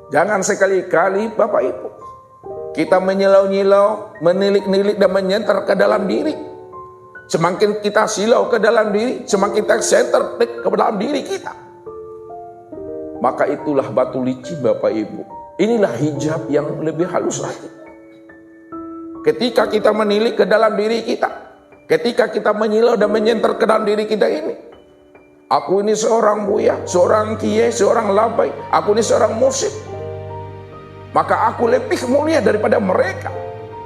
Jangan sekali-kali Bapak Ibu kita menyilau-nyilau, menilik-nilik dan menyentar ke dalam diri. Semakin kita silau ke dalam diri, semakin kita senter ke dalam diri kita. Maka itulah batu licin Bapak Ibu. Inilah hijab yang lebih halus lagi. Ketika kita menilik ke dalam diri kita, ketika kita menyilau dan menyentar ke dalam diri kita ini, aku ini seorang buya, seorang kiai, seorang labai, aku ini seorang musik, maka aku lebih mulia daripada mereka.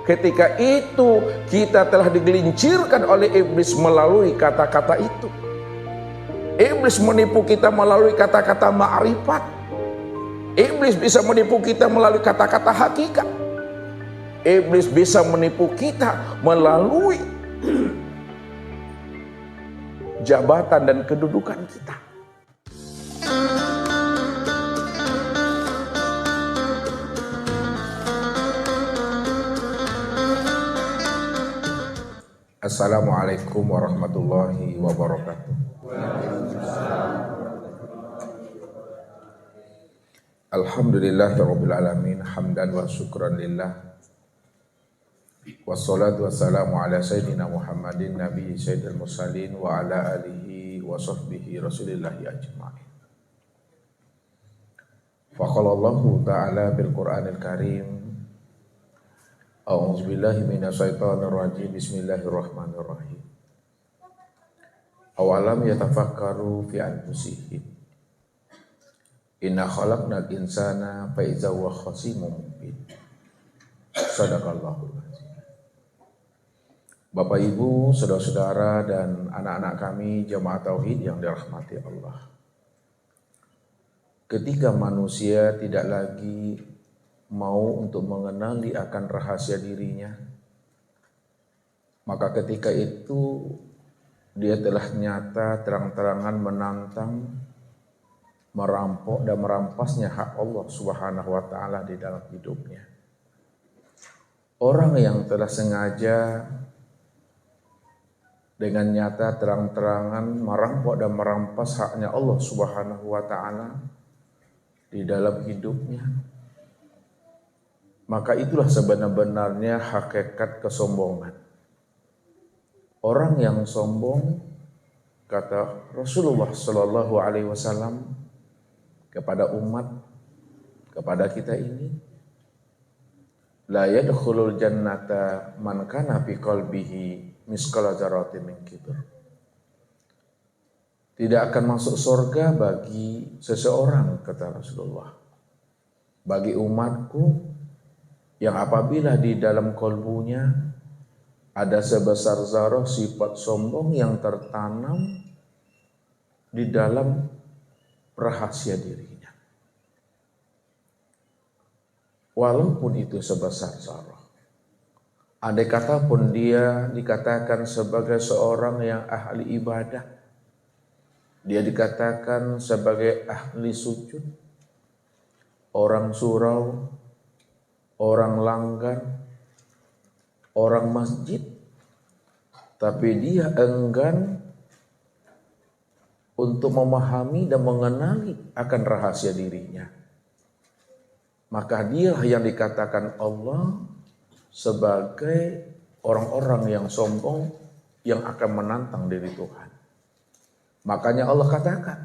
Ketika itu kita telah digelincirkan oleh iblis melalui kata-kata itu. Iblis menipu kita melalui kata-kata ma'rifat. Iblis bisa menipu kita melalui kata-kata hakikat. Iblis bisa menipu kita melalui jabatan dan kedudukan kita. Assalamualaikum warahmatullahi wabarakatuh. Alhamdulillahirabbil alamin, hamdan wa syukran lillah. Wassalatu wassalamu ala sayyidina Muhammadin nabi sayyidil mursalin wa ala alihi wa sahbihi rasulillahi ajma'in. Faqala Allahu ta'ala bil Qur'anil Karim, a'udzu billahi minasyaitonir rajim, bismillahirrahmanirrahim. Awalam yatafakkaru fi anfusihim inna khalaqnal insana fa idza huwa khasimun mubin. Shadaqallahul azim. Bapak Ibu, saudara-saudara dan anak-anak kami jemaah tauhid yang dirahmati Allah. Ketika manusia tidak lagi mau untuk mengenali akan rahasia dirinya, maka ketika itu dia telah nyata terang-terangan menantang, merampok dan merampasnya hak Allah Subhanahu wa taala di dalam hidupnya. Orang yang telah sengaja dengan nyata terang-terangan merampok dan merampas haknya Allah Subhanahu wa taala di dalam hidupnya, maka itulah sebenar-benarnya hakikat kesombongan. Orang yang sombong, kata Rasulullah Shallallahu Alaihi Wasallam kepada umat, kepada kita ini, la yadkhulul jannata man kana fi qalbihi misqala dzarratin min kibr. Tidak akan masuk surga bagi seseorang, kata Rasulullah, bagi umatku yang apabila di dalam kalbunya ada sebesar zarah sifat sombong yang tertanam di dalam rahasia dirinya. Walaupun itu sebesar zarah, andai kata pun dia dikatakan sebagai seorang yang ahli ibadah, dia dikatakan sebagai ahli sujud, orang surau, orang langgar, orang masjid, tapi dia enggan untuk memahami dan mengenali akan rahasia dirinya, maka dialah yang dikatakan Allah sebagai orang-orang yang sombong yang akan menantang diri Tuhan. Makanya Allah katakan,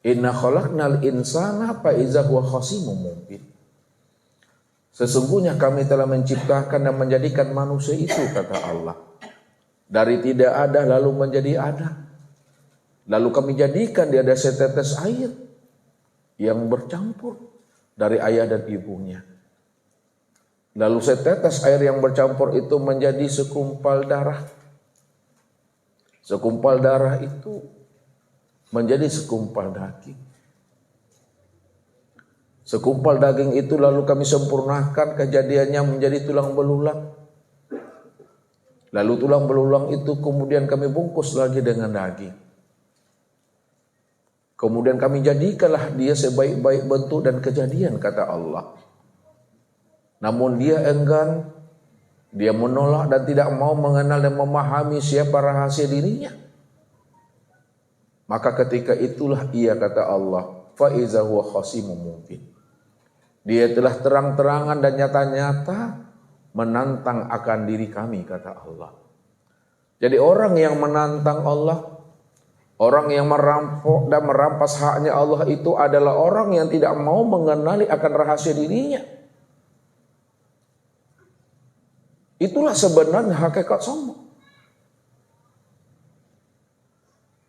inna khalaqnal insana fa iza huwa khasimun mubin. Sesungguhnya kami telah menciptakan dan menjadikan manusia itu, kata Allah, dari tidak ada lalu menjadi ada. Lalu kami jadikan dia ada setetes air yang bercampur dari ayah dan ibunya. Lalu setetes air yang bercampur itu menjadi sekumpal darah. Sekumpal darah itu menjadi sekumpal daging. Sekumpal daging itu lalu kami sempurnakan kejadiannya menjadi tulang belulang. Lalu tulang belulang itu kemudian kami bungkus lagi dengan daging. Kemudian kami jadikanlah dia sebaik-baik bentuk dan kejadian, kata Allah. Namun dia enggan, dia menolak dan tidak mau mengenal dan memahami siapa rahasia dirinya. Maka ketika itulah ia, kata Allah, fa iza huwa khasimun mubin. Dia telah terang-terangan dan nyata-nyata menantang akan diri kami, kata Allah. Jadi orang yang menantang Allah, orang yang merampok dan merampas haknya Allah itu adalah orang yang tidak mau mengenali akan rahasia dirinya. Itulah sebenarnya hakikat sombong.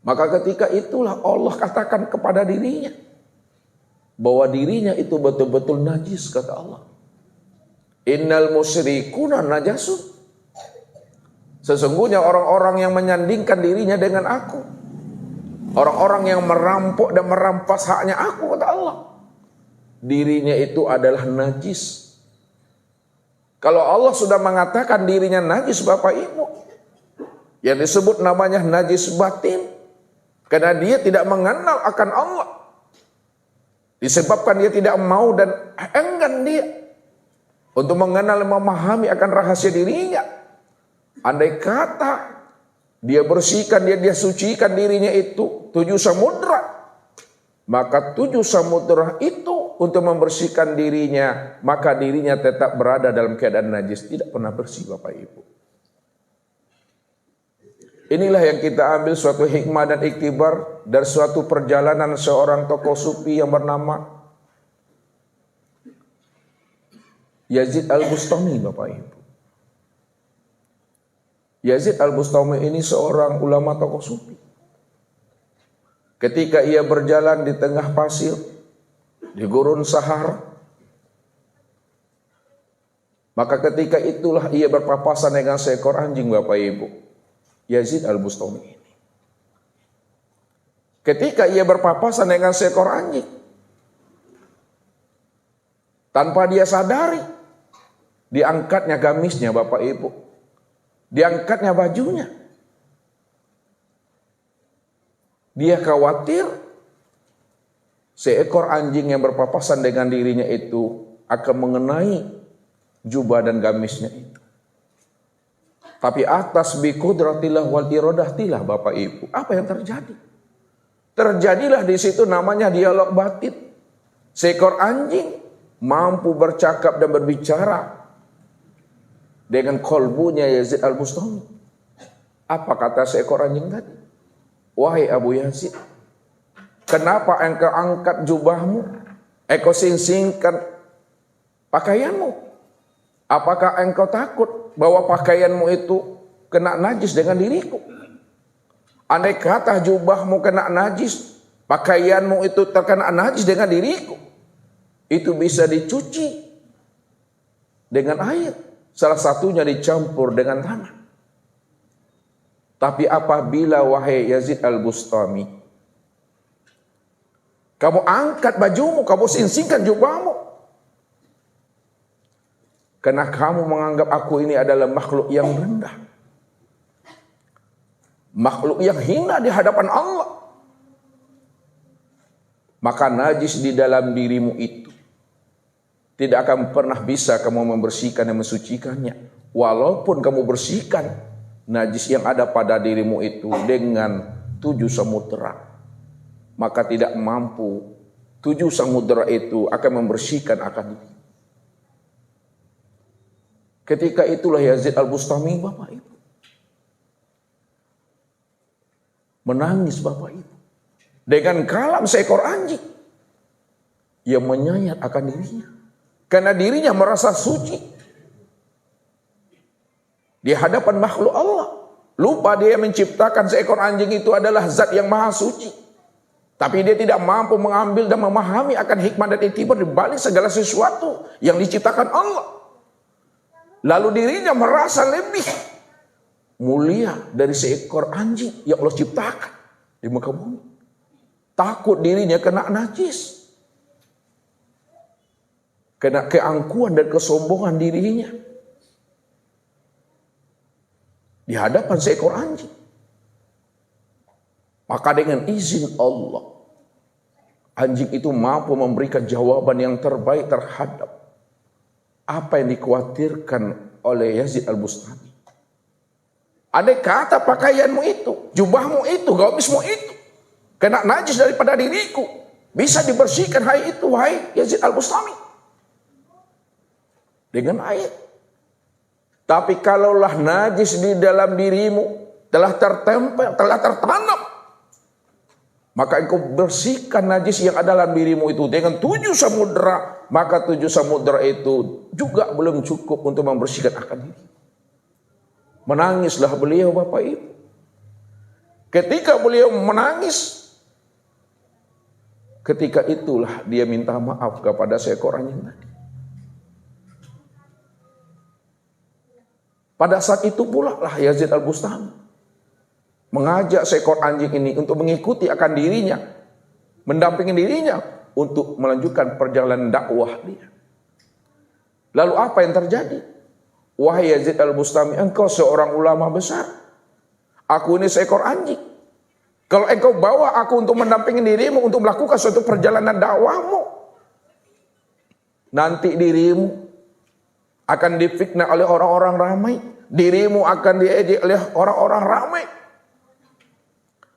Maka ketika itulah Allah katakan kepada dirinya bahwa dirinya itu betul-betul najis, kata Allah. Innal musyrikuna najasun. Sesungguhnya orang-orang yang menyandingkan dirinya dengan aku, orang-orang yang merampok dan merampas haknya aku, kata Allah, dirinya itu adalah najis. Kalau Allah sudah mengatakan dirinya najis, Bapak Ibu, yang disebut namanya najis batin, karena dia tidak mengenal akan Allah, disebabkan dia tidak mau dan enggan dia untuk mengenal, memahami akan rahasia dirinya. Andai kata dia bersihkan, dia sucikan dirinya itu 7 samudra, maka 7 samudra itu untuk membersihkan dirinya, maka dirinya tetap berada dalam keadaan najis, tidak pernah bersih, Bapak Ibu. Inilah yang kita ambil suatu hikmah dan iktibar dari suatu perjalanan seorang tokoh sufi yang bernama Yazid Al-Bustami, Bapak Ibu. Yazid Al-Bustami ini seorang ulama tokoh sufi. Ketika ia berjalan di tengah pasir, di gurun Sahara, maka ketika itulah ia berpapasan dengan seekor anjing, Bapak Ibu. Yazid Al-Bustami ini, ketika ia berpapasan dengan seekor anjing, tanpa dia sadari, diangkatnya gamisnya, Bapak Ibu, diangkatnya bajunya. Dia khawatir seekor anjing yang berpapasan dengan dirinya itu akan mengenai jubah dan gamisnya itu. Tapi atas bi qudratillah wal iradahillah, Bapak Ibu, apa yang terjadi? Terjadilah di situ namanya dialog batin. Seekor anjing mampu bercakap dan berbicara dengan kolbunya Yazid Al-Bustami. Apa kata seekor anjing tadi? Wahai Abu Yazid, kenapa engkau angkat jubahmu? Engkau sing-singkan pakaianmu? Apakah engkau takut bahwa pakaianmu itu kena najis dengan diriku? Andai kata jubahmu kena najis, pakaianmu itu terkena najis dengan diriku, itu bisa dicuci dengan air, salah satunya dicampur dengan tanah. Tapi apabila wahai Yazid Al-Bustami, kamu angkat bajumu, kamu sing-singkan jubahmu, karena kamu menganggap aku ini adalah makhluk yang rendah, makhluk yang hina di hadapan Allah, maka najis di dalam dirimu itu tidak akan pernah bisa kamu membersihkan dan mensucikannya. Walaupun kamu bersihkan najis yang ada pada dirimu itu dengan 7 samudera, maka tidak mampu 7 samudera itu akan membersihkan akan diri. Ketika itulah Yazid Al-Bustami, Bapak Ibu, menangis, Bapak Ibu, dengan kalam seekor anjing. Ia menyayat akan dirinya, karena dirinya merasa suci di hadapan makhluk Allah. Lupa dia menciptakan seekor anjing itu adalah zat yang maha suci, tapi dia tidak mampu mengambil dan memahami akan hikmah dan iktibar di balik segala sesuatu yang diciptakan Allah. Lalu dirinya merasa lebih mulia dari seekor anjing yang Allah ciptakan di muka bumi. Takut dirinya kena najis, kena keangkuhan dan kesombongan dirinya di hadapan seekor anjing. Maka dengan izin Allah, anjing itu mampu memberikan jawaban yang terbaik terhadap apa yang dikhawatirkan oleh Yazid Al-Bustami. Andai kata pakaianmu itu, jubahmu itu, gamismu itu kena najis daripada diriku, bisa dibersihkan, hai itu, wahai Yazid Al-Bustami. dengan air. Tapi kalaulah najis di dalam dirimu telah tertempel, telah tertanam, maka engkau bersihkan najis yang ada dalam dirimu itu dengan 7 samudera, maka 7 samudera itu juga belum cukup untuk membersihkan akan diri. Menangislah beliau, Bapak Ibu. Ketika beliau menangis, ketika itulah dia minta maaf kepada seekor anjing tadi. Pada saat itu pula lah Yazid Al-Bustami mengajak seekor anjing ini untuk mengikuti akan dirinya, mendampingi dirinya untuk melanjutkan perjalanan dakwah dia. Lalu apa yang terjadi? Wahai Yazid Al-Bustami, engkau seorang ulama besar. Aku ini seekor anjing. Kalau engkau bawa aku untuk mendampingi dirimu untuk melakukan suatu perjalanan dakwahmu, nanti dirimu akan difitnah oleh orang-orang ramai. Dirimu akan diejek oleh orang-orang ramai.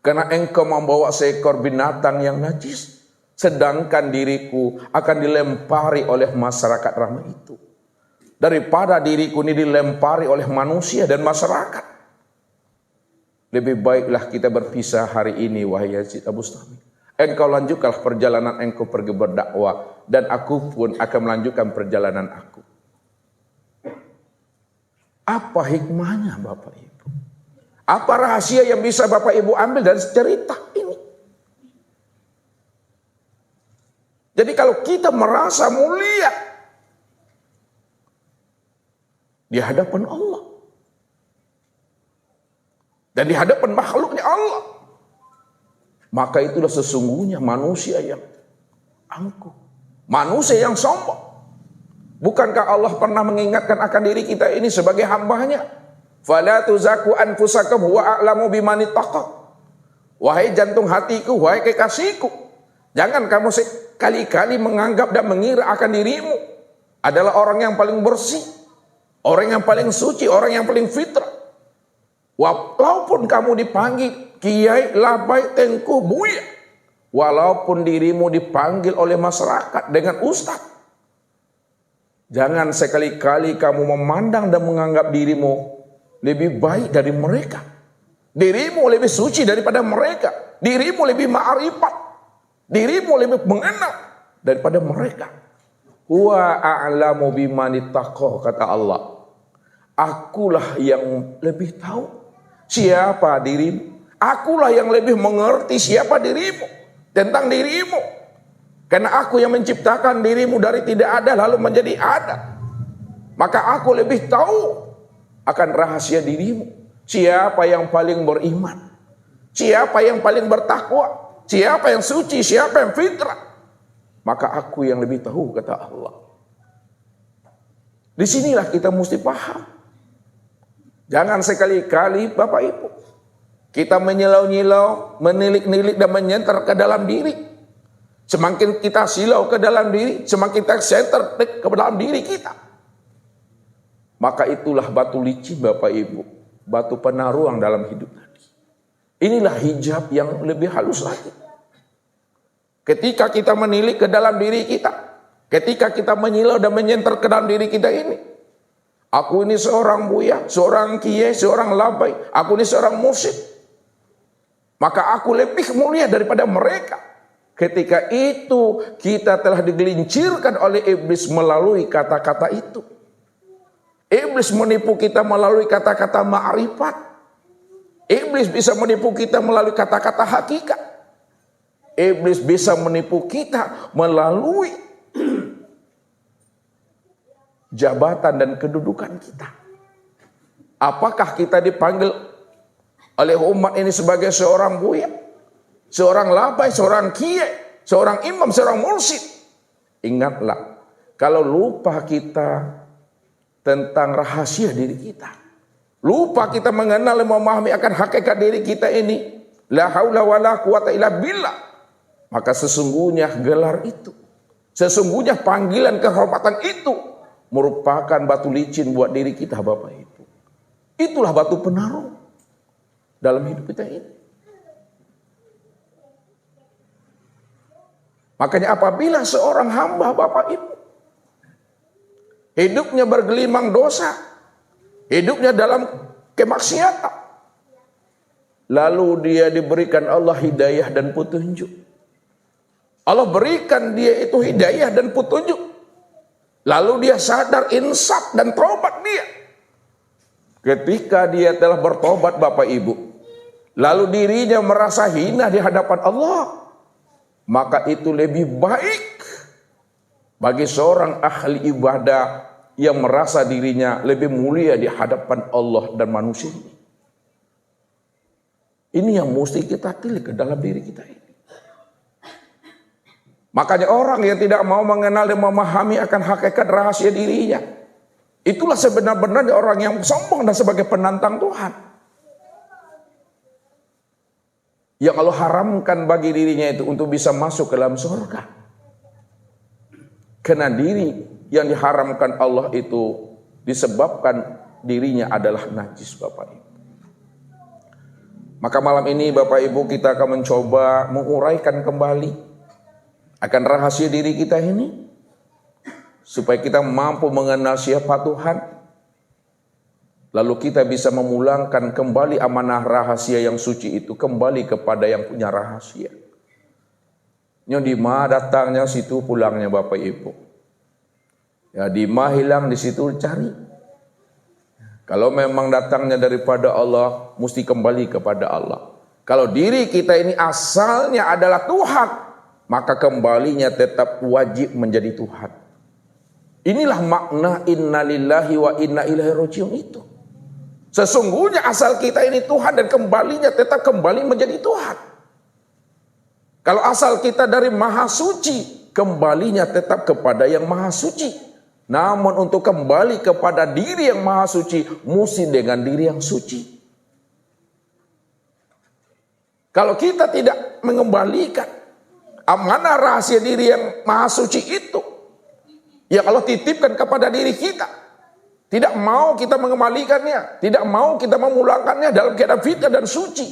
Karena engkau membawa seekor binatang yang najis. Sedangkan diriku akan dilempari oleh masyarakat ramai itu. Daripada diriku ini dilempari oleh manusia dan masyarakat. Lebih baiklah kita berpisah hari ini, wahai Yazid Al-Bustami. Engkau lanjutkanlah perjalanan engkau pergi berdakwah. Dan aku pun akan melanjutkan perjalanan aku. Apa hikmahnya Bapak Ibu? Apa rahasia yang bisa Bapak Ibu ambil dari cerita ini? Jadi kalau kita merasa mulia di hadapan Allah dan di hadapan makhluknya Allah, maka itulah sesungguhnya manusia yang angkuh, manusia yang sombong. Bukankah Allah pernah mengingatkan akan diri kita ini sebagai hambanya? Fala tuzaku anfusakum huwa a'lamu biman ittaqa. Wahai jantung hatiku, wahai kekasihku, jangan kamu sekali-kali menganggap dan mengira akan dirimu adalah orang yang paling bersih, orang yang paling suci, orang yang paling fitrah. Walaupun kamu dipanggil kiai, labai, tengku, buya, walaupun dirimu dipanggil oleh masyarakat dengan ustaz, jangan sekali-kali kamu memandang dan menganggap dirimu lebih baik dari mereka. Dirimu lebih suci daripada mereka. Dirimu lebih ma'rifat. Dirimu lebih mengenal daripada mereka. Huwa a'lamu biman ittaqa, kata Allah. Akulah yang lebih tahu siapa dirimu. Akulah yang lebih mengerti siapa dirimu, tentang dirimu. Karena aku yang menciptakan dirimu dari tidak ada lalu menjadi ada. Maka aku lebih tahu akan rahasia dirimu. Siapa yang paling beriman, siapa yang paling bertakwa, siapa yang suci, siapa yang fitrah. Maka aku yang lebih tahu, kata Allah. Disinilah kita mesti paham. Jangan sekali-kali Bapak Ibu kita menyilau-nyilau, menilik-nilik dan menyenter ke dalam diri. Semakin kita silau ke dalam diri, semakin kita senter ke dalam diri kita. Maka itulah batu licin Bapak Ibu, batu penaruang dalam hidup tadi. Inilah hijab yang lebih halus lagi. Ketika kita menilik ke dalam diri kita, ketika kita menyilau dan menyenter ke dalam diri kita ini, aku ini seorang buya, seorang kiai, seorang labai, aku ini seorang mursyid, maka aku lebih mulia daripada mereka. Ketika itu kita telah digelincirkan oleh iblis melalui kata-kata itu. Iblis menipu kita melalui kata-kata ma'rifat. Iblis bisa menipu kita melalui kata-kata hakikat. Iblis bisa menipu kita melalui jabatan dan kedudukan kita. Apakah kita dipanggil oleh umat ini sebagai seorang buya, seorang labai, seorang kiai, seorang imam, seorang mursyid? Ingatlah, kalau lupa kita tentang rahasia diri kita, lupa kita mengenal dan memahami akan hakikat diri kita ini, la haula wala quwata illa billah, maka sesungguhnya gelar itu, sesungguhnya panggilan kehormatan itu merupakan batu licin buat diri kita Bapak Ibu. Itulah batu penaruh dalam hidup kita ini. Makanya apabila seorang hamba Bapak Ibu hidupnya bergelimang dosa, hidupnya dalam kemaksiatan. Lalu dia diberikan Allah hidayah dan petunjuk. Allah berikan dia itu hidayah dan petunjuk. Lalu dia sadar, insaf dan tobat dia. Ketika dia telah bertobat Bapak Ibu, lalu dirinya merasa hina di hadapan Allah, maka itu lebih baik bagi seorang ahli ibadah yang merasa dirinya lebih mulia di hadapan Allah dan manusia. Ini yang mesti kita tilik ke dalam diri kita ini. Makanya orang yang tidak mau mengenal dan memahami akan hakikat rahasia dirinya, itulah sebenar-benarnya orang yang sombong dan sebagai penantang Tuhan. Yang Allah haramkan bagi dirinya itu untuk bisa masuk ke dalam surga. Karena diri yang diharamkan Allah itu disebabkan dirinya adalah najis Bapak Ibu. Maka malam ini Bapak Ibu kita akan mencoba menguraikan kembali akan rahasia diri kita ini, supaya kita mampu mengenal siapa Tuhan, lalu kita bisa memulangkan kembali amanah rahasia yang suci itu kembali kepada yang punya rahasia. Yang di ma datangnya situ pulangnya Bapak Ibu. Ya di ma hilang di situ cari. Kalau memang datangnya daripada Allah, mesti kembali kepada Allah. Kalau diri kita ini asalnya adalah Tuhan, maka kembalinya tetap wajib menjadi Tuhan. Inilah makna inna lillahi wa inna ilaihi rajiun itu. Sesungguhnya asal kita ini Tuhan dan kembalinya tetap kembali menjadi Tuhan. Kalau asal kita dari Maha Suci, kembalinya tetap kepada yang Maha Suci. Namun untuk kembali kepada diri yang Maha Suci, mesti dengan diri yang suci. Kalau kita tidak mengembalikan amanah rahasia diri yang Maha Suci itu, yang Allah titipkan kepada diri kita, tidak mau kita mengembalikannya, tidak mau kita memulangkannya dalam keadaan fitnah dan suci,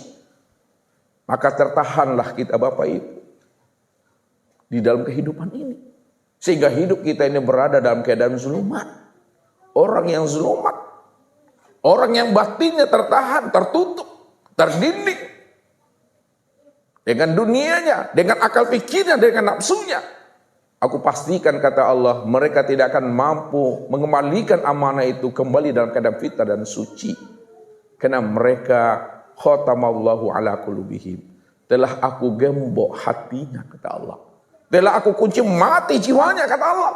maka tertahanlah kita Bapak Ibu di dalam kehidupan ini, sehingga hidup kita ini berada dalam keadaan zulumat. Orang yang zulumat, orang yang batinnya tertahan, tertutup, terdinding dengan dunianya, dengan akal pikirnya, dengan nafsunya. Aku pastikan kata Allah, mereka tidak akan mampu mengembalikan amanah itu kembali dalam keadaan fitnah dan suci. Karena mereka khatamallahu ala qulubihim. Telah aku gembok hatinya kata Allah. Telah aku kunci mati jiwanya kata Allah.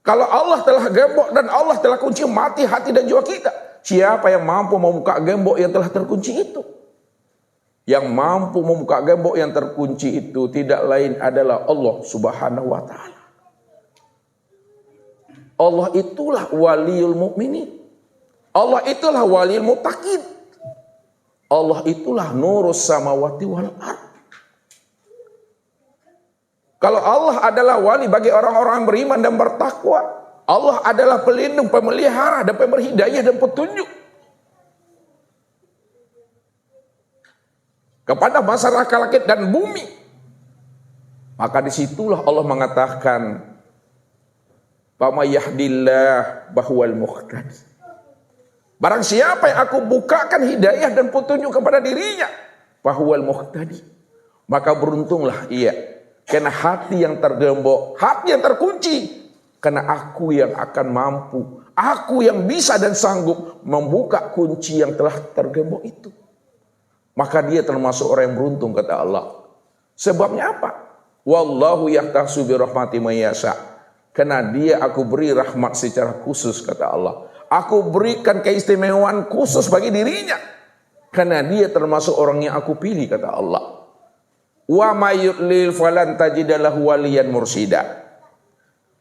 Kalau Allah telah gembok dan Allah telah kunci mati hati dan jiwa kita, siapa yang mampu membuka gembok yang telah terkunci itu? Yang mampu membuka gembok yang terkunci itu tidak lain adalah Allah Subhanahu wa taala. Allah itulah waliyul mukminin. Allah itulah waliyul muttaqin. Allah itulah nurus samawati wal ardh. Kalau Allah adalah wali bagi orang-orang yang beriman dan bertakwa, Allah adalah pelindung, pemelihara dan pemberi hidayah dan petunjuk kepada masyarakat langit dan bumi. Maka disitulah Allah mengatakan, "Fama yahdillah bahwal muhtadi." Barang siapa yang aku bukakan hidayah dan petunjuk kepada dirinya, bahwal muhtadi, maka beruntunglah ia. Karena hati yang tergembok, hati yang terkunci, karena aku yang akan mampu, aku yang bisa dan sanggup membuka kunci yang telah tergembok itu. Maka dia termasuk orang yang beruntung kata Allah. Sebabnya apa? Wallahu yahtasu bi rahmati may yasha. Karena dia aku beri rahmat secara khusus kata Allah. Aku berikan keistimewaan khusus bagi dirinya. Karena dia termasuk orang yang aku pilih kata Allah. Wa may yudlil falan tajidalahu waliyan mursida.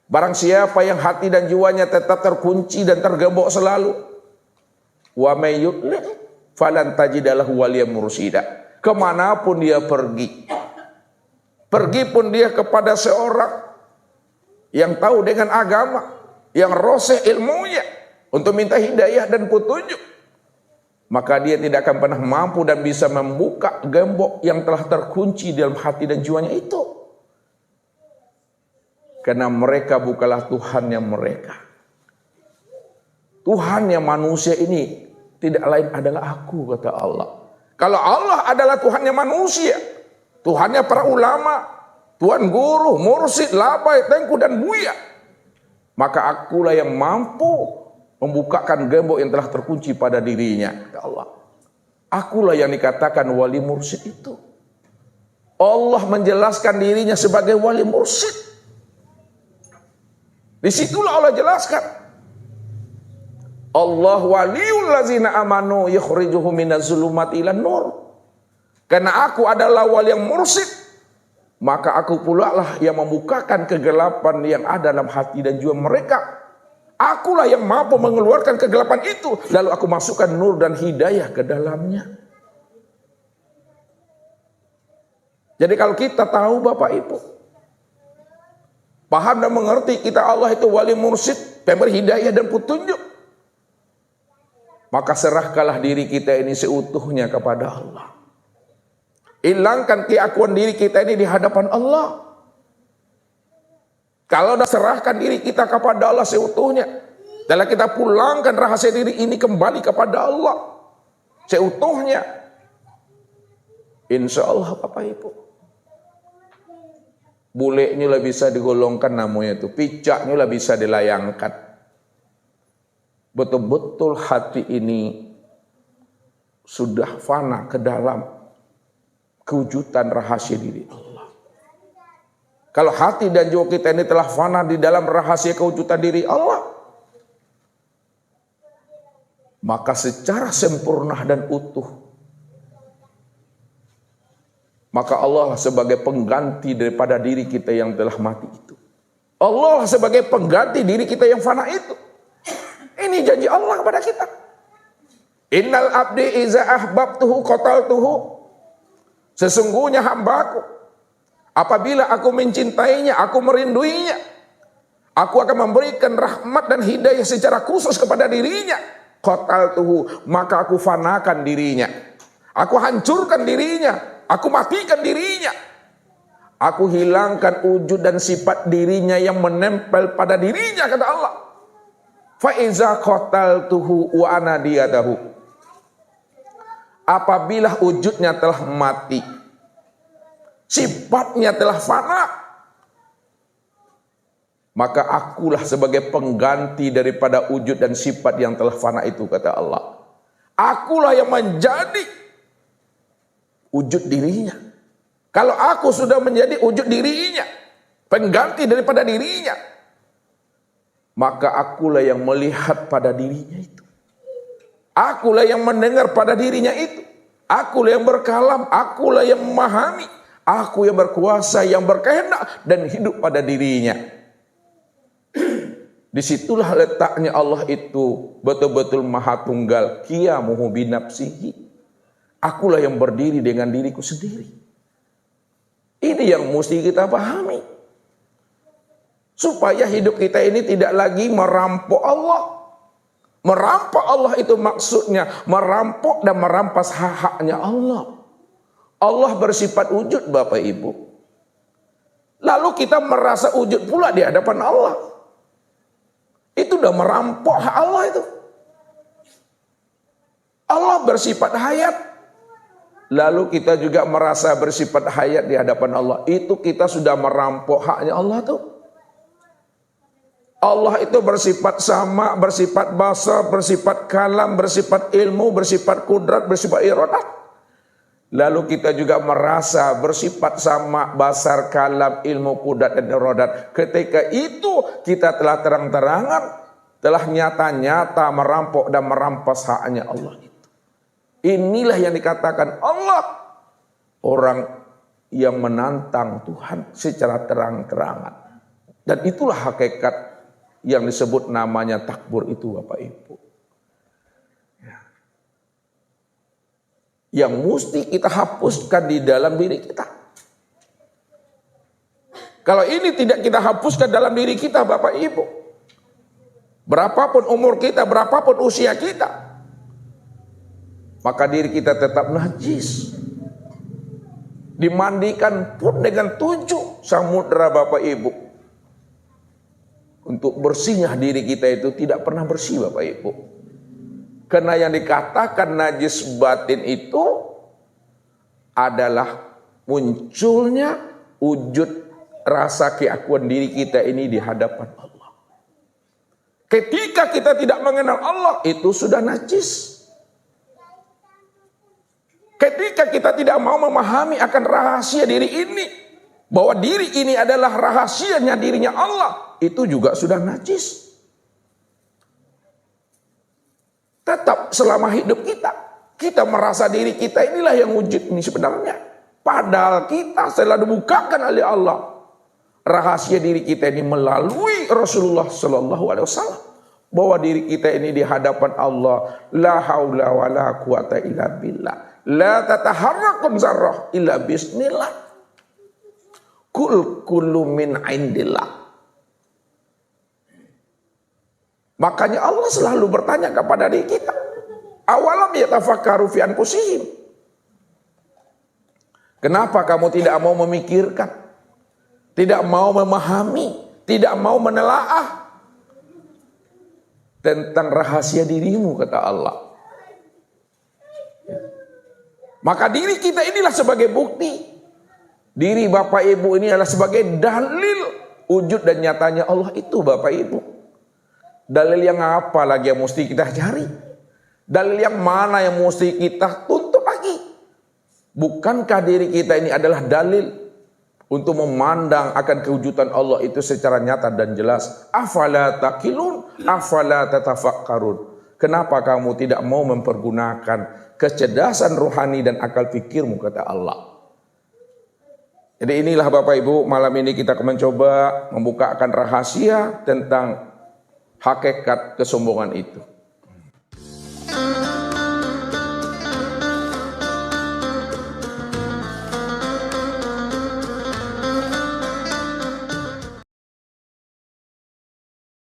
Barang siapa yang hati dan jiwanya tetap terkunci dan tergembok selalu, wa may yudlil falan tajidalahu waliyan mursida. Kemanapun dia pergi, pergi pun dia kepada seorang yang tahu dengan agama, yang roseh ilmunya untuk minta hidayah dan petunjuk, maka dia tidak akan pernah mampu dan bisa membuka gembok yang telah terkunci dalam hati dan jiwanya itu. Karena mereka bukanlah Tuhannya mereka. Tuhannya manusia ini tidak lain adalah aku, kata Allah. Kalau Allah adalah Tuhannya manusia, Tuhannya para ulama, Tuhan guru, mursyid, labai, tengku dan buya, maka akulah yang mampu membukakan gembok yang telah terkunci pada dirinya, kata Allah. Akulah yang dikatakan wali mursyid itu. Allah menjelaskan dirinya sebagai wali mursyid. Disitulah Allah jelaskan. Allah waliyul ladzina amanu yukhrijuhum minaz zulumati ilan nur. Karena aku adalah wali yang mursyid, maka aku pula lah yang membukakan kegelapan yang ada dalam hati dan jiwa mereka. Akulah yang mampu mengeluarkan kegelapan itu, lalu aku masukkan nur dan hidayah ke dalamnya. Jadi kalau kita tahu Bapak Ibu, paham dan mengerti kita Allah itu wali mursyid, pemberi hidayah dan petunjuk, maka serahkanlah diri kita ini seutuhnya kepada Allah. Hilangkan keakuan diri kita ini di hadapan Allah. Kalau sudah serahkan diri kita kepada Allah seutuhnya, dan kita pulangkan rahasia diri ini kembali kepada Allah seutuhnya, insya Allah Bapak Ibu, bulenya lah bisa digolongkan namanya itu, picaknya lah bisa dilayangkan. Betul-betul hati ini sudah fana ke dalam kewujudan rahasia diri Allah. Kalau hati dan jiwa kita ini telah fana di dalam rahasia kewujudan diri Allah, maka secara sempurna dan utuh, maka Allah sebagai pengganti daripada diri kita yang telah mati itu. Allah sebagai pengganti diri kita yang fana itu. Ini janji Allah kepada kita. Innal abdi iza ahbabtuhu qataltuhu. Sesungguhnya hambaku, apabila aku mencintainya, aku merinduinya, aku akan memberikan rahmat dan hidayah secara khusus kepada dirinya. Qataltuhu, maka aku fanakan dirinya, aku hancurkan dirinya, aku matikan dirinya, aku hilangkan wujud dan sifat dirinya yang menempel pada dirinya, kata Allah. Fa iza qataltuhu wa ana diyadahu. Apabila wujudnya telah mati, sifatnya telah fana, maka akulah sebagai pengganti daripada wujud dan sifat yang telah fana itu, kata Allah. Akulah yang menjadi wujud dirinya. Kalau aku sudah menjadi wujud dirinya, pengganti daripada dirinya, maka akulah yang melihat pada dirinya itu. Akulah yang mendengar pada dirinya itu. Akulah yang berkalam, akulah yang memahami. Aku yang berkuasa, yang berkehendak dan hidup pada dirinya. Disitulah letaknya Allah itu betul-betul maha tunggal. Qiyamuhu binafsihi. Akulah yang berdiri dengan diriku sendiri. Ini yang mesti kita pahami. Supaya hidup kita ini tidak lagi merampok Allah. Merampok Allah itu maksudnya merampok dan merampas hak-haknya Allah. Allah bersifat wujud Bapak Ibu. Lalu kita merasa wujud pula di hadapan Allah. Itu udah merampok hak Allah itu. Allah bersifat hayat. Lalu kita juga merasa bersifat hayat di hadapan Allah. Itu kita sudah merampok haknya Allah tuh. Allah itu bersifat sama, bersifat basar, bersifat kalam, bersifat ilmu, bersifat kudrat, bersifat iradat. Lalu kita juga merasa bersifat sama, basar, kalam, ilmu, kudrat, dan iradat. Ketika itu kita telah terang-terangan, telah nyata-nyata merampok dan merampas haknya Allah itu. Inilah yang dikatakan Allah, orang yang menantang Tuhan secara terang-terangan. Dan itulah hakikat yang disebut namanya takbur itu Bapak Ibu. Yang mesti kita hapuskan di dalam diri kita. Kalau ini tidak kita hapuskan dalam diri kita Bapak Ibu, berapapun umur kita, berapapun usia kita, maka diri kita tetap najis. Dimandikan pun dengan 7 samudera Bapak Ibu. untuk bersihnya diri kita itu tidak pernah bersih Bapak Ibu. Karena yang dikatakan najis batin itu adalah munculnya wujud rasa keakuan diri kita ini di hadapan Allah. Ketika kita tidak mengenal Allah, itu sudah najis. Ketika kita tidak mau memahami akan rahasia diri ini, bahwa diri ini adalah rahasianya dirinya Allah, itu juga sudah najis. Tetap selama hidup kita merasa diri kita inilah yang wujud ini sebenarnya. Padahal kita setelah dibukakan oleh Allah rahasia diri kita ini melalui Rasulullah Sallallahu Alaihi Wasallam, bahwa diri kita ini di hadapan Allah la haula wala quwata illa billah, la tataharrakun zarrah illa bismillah, kullu min indillah. Makanya Allah selalu bertanya kepada diri kita, awalam yatafakkaru fi anfusihim. Kenapa kamu tidak mau memikirkan, tidak mau memahami, tidak mau menelaah tentang rahasia dirimu, kata Allah. Maka diri kita inilah sebagai bukti. Diri Bapak Ibu ini adalah sebagai dalil wujud dan nyatanya Allah itu Bapak Ibu. Dalil yang apa lagi yang mesti kita cari? Dalil yang mana yang mesti kita tuntut lagi? Bukankah diri kita ini adalah dalil untuk memandang akan kewujudan Allah itu secara nyata dan jelas? Afala taqilun, afala tatafakkarun. Kenapa kamu tidak mau mempergunakan kecerdasan rohani dan akal fikirmu, kata Allah. Jadi inilah Bapak Ibu, malam ini kita akan mencoba membukakan rahasia tentang hakikat kesombongan itu.